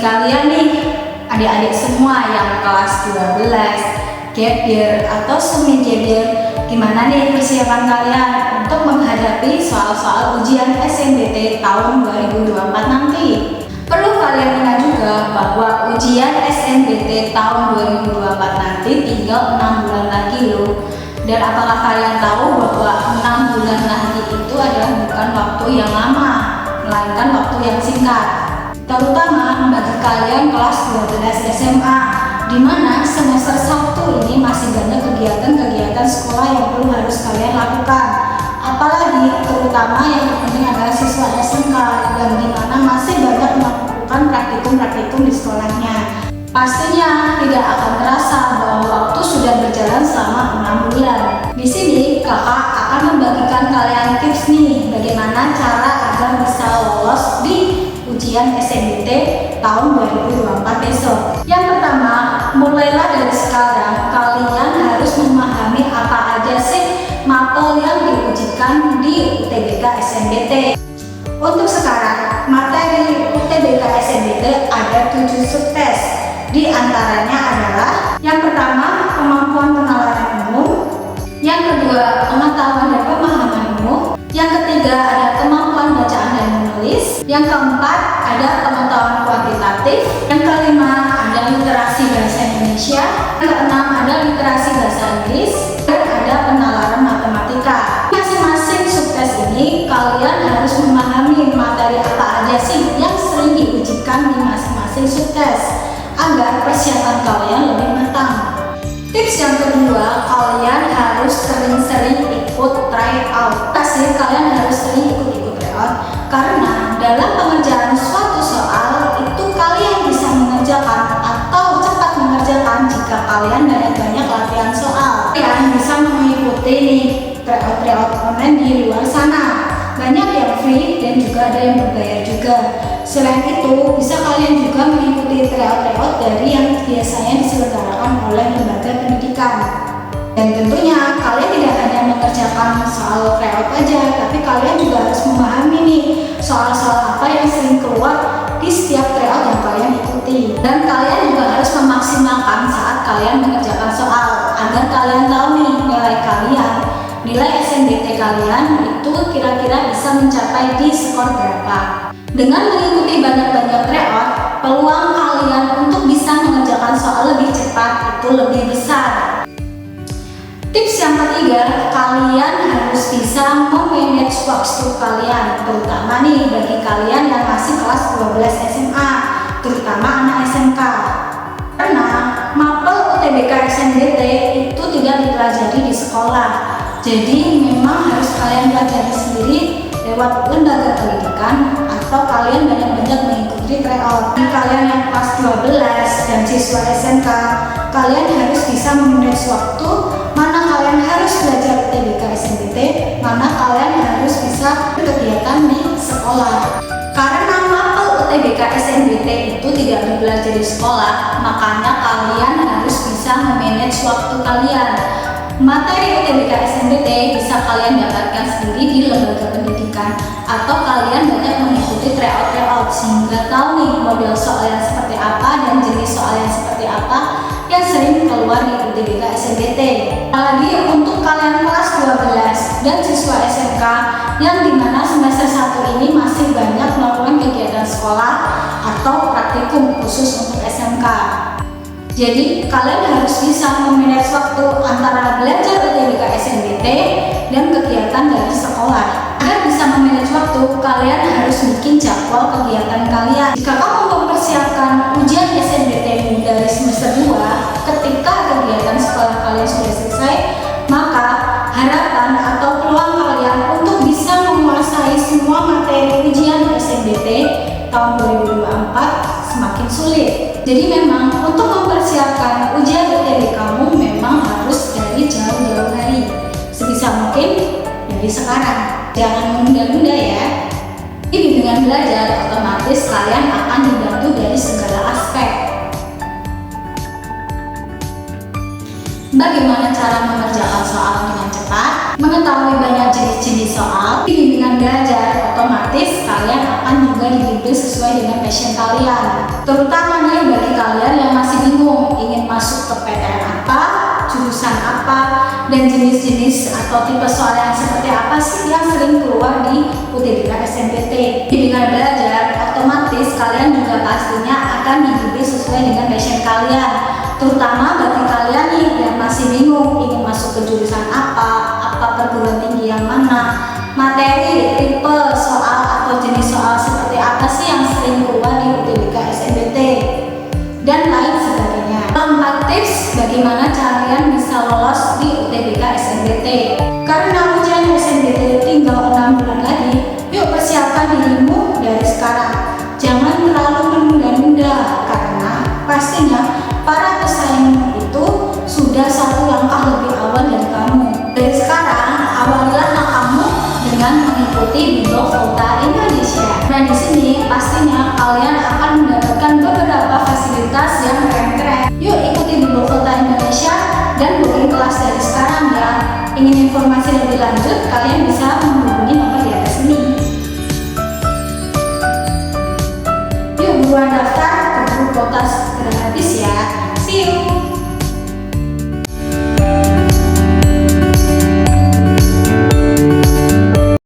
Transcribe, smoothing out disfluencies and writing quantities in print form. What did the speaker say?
kalian nih, adik-adik semua yang kelas 12, gap year atau semi gap year, gimana nih persiapan kalian untuk menghadapi soal-soal ujian SNBT tahun 2024 nanti? Perlu kalian ingat juga bahwa ujian SNBT tahun 2024 nanti tinggal 6 bulan lagi loh. Dan apakah kalian tahu bahwa 6 bulan lagi itu adalah bukan waktu yang lama, melainkan waktu yang singkat. Terutama bagi kalian kelas 12 SMA, di mana semester 1 ini masih banyak kegiatan-kegiatan sekolah yang perlu harus kalian lakukan. Apalagi terutama yang terpenting adalah siswa SMK yang dimana masih banyak melakukan praktikum-praktikum di sekolahnya. Pastinya tidak akan terasa bahwa waktu sudah berjalan selama 6 bulan. Di sini kakak akan membagikan kalian tips nih bagaimana cara agar bisa lolos di ujian SNBT tahun 2024 besok. Yang pertama, mulailah dari sekarang kalian harus memahami apa aja sih mapel yang diujikan di UTBK SNBT. Untuk sekarang, materi UTBK SNBT ada 7 subtes. Di antaranya adalah yang pertama, kemampuan penalaran umum, yang kedua, pengetahuan dan pemahaman umum, yang ketiga ada kemampuan bacaan dan menulis, yang keempat ada pengetahuan kuantitatif, yang kelima ada literasi bahasa Indonesia, yang keenam ada literasi bahasa Inggris, dan ada penalaran matematika. Masing-masing subtes ini kalian harus memahami materi apa aja sih yang sering diujikan di masing-masing subtes agar persiapan kalian lebih matang. Tips yang kedua, kalian harus sering-sering ikut tryout. Pasti kalian harus sering ikut tryout karena dalam pengerjaan suatu soal itu kalian bisa mengerjakan atau cepat mengerjakan jika kalian banyak latihan soal. Kalian bisa mengikuti nih tryout online di luar sana. Banyak yang free dan juga ada yang berbayar juga. Selain itu, bisa kalian juga mengikuti tryout dari yang biasanya diselenggarakan oleh lembaga pendidikan. Dan tentunya kalian tidak hanya mengerjakan soal tryout aja, tapi kalian juga harus memahami nih soal-soal apa yang sering keluar di setiap tryout yang kalian ikuti. Dan kalian juga harus memaksimalkan saat kalian mengerjakan soal agar kalian tahu nih nilai SNBT kalian itu kira-kira bisa mencapai di skor berapa. Dengan mengikuti banyak-banyak tryout, peluang kalian untuk bisa mengerjakan soal lebih cepat itu lebih besar. Tips yang ketiga, kalian harus bisa memanage waktu kalian, terutama nih bagi kalian yang masih kelas 12 SMA, terutama anak SMK. Karena mapel UTBK SNBT itu tidak dipelajari di sekolah, jadi memang harus kalian pelajari sendiri lewat lembaga pendidikan atau kalian banyak-banyak mengikuti tryout. Kalian yang kelas 12 dan siswa SMK, kalian harus bisa memanage waktu, mana kalian harus belajar UTBK SNBT, mana kalian harus bisa berkegiatan di sekolah. Karena mapel UTBK SNBT itu tidak dipelajari di sekolah, makanya kalian harus bisa memanage waktu kalian. Materi UTBK SNBT bisa kalian dapatkan sendiri di lembaga pendidikan atau kalian banyak mengikuti tryout sehingga tahu nih model soal yang seperti apa dan jenis soal yang seperti apa yang sering keluar di UTBK SNBT. Apalagi untuk kalian kelas 12 dan siswa SMK yang dimana semester 1 ini masih banyak melakukan kegiatan sekolah atau praktikum khusus untuk SMK. Jadi kalian harus bisa memanage waktu antara belajar UTBK SNBT dan kegiatan dari sekolah. Agar bisa memanage waktu, kalian harus bikin jadwal kegiatan kalian. Jika kamu mempersiapkan ujian SNBT dari semester 2, ketika kegiatan sekolah kalian sudah selesai, maka harapan atau peluang kalian untuk bisa menguasai semua materi ujian SNBT tahun 2024 semakin sulit. Jadi memang untuk mempersiapkan ujian UTBK kamu memang harus dari jauh-jauh hari. Sebisa mungkin dari sekarang. Jangan menunda-nunda ya. Ini dengan belajar otomatis kalian akan dibantu dari segala aspek. Bagaimana cara mengerjakan soal dengan cepat? mengetahui banyak jenis-jenis soal. Di bimbingan belajar otomatis kalian akan juga dibimbing sesuai dengan passion kalian. Terutama nih bagi kalian yang masih bingung ingin masuk ke PTN apa, jurusan apa, dan jenis-jenis atau tipe soal yang seperti apa sih yang sering keluar di UTBK SNMPTN. Bimbingan belajar otomatis kalian juga pastinya akan dibimbing sesuai dengan passion kalian. Terutama bagi kalian nih yang masih bingung ingin masuk ke jurusan apa perguruan tinggi yang mana, materi, tipe soal atau jenis soal seperti apa sih yang sering keluar di UTBK SNMPTN, dan lain sebagainya. 4 tips bagaimana kalian bisa lolos di UTBK SNMPTN. Karena ujian SNMPTN tinggal 6 bulan lagi, yuk persiapkan dirimu dari sekarang. Jangan terlalu menunda-nunda karena pastinya para pesaing itu sudah satu langkah lebih awal dari kamu. Dari sekarang, awalilah langkahmu dengan mengikuti Bimbel Volta Indonesia. Nah, di sini pastinya kalian akan mendapatkan beberapa fasilitas yang keren-keren. Yuk ikuti Bimbel Volta Indonesia dan booking kelas dari sekarang ya. Ingin informasi lebih lanjut, kalian bisa menghubungi nomor di atas ini. Yuk buruan daftar, keburu kuota segera habis ya. See you!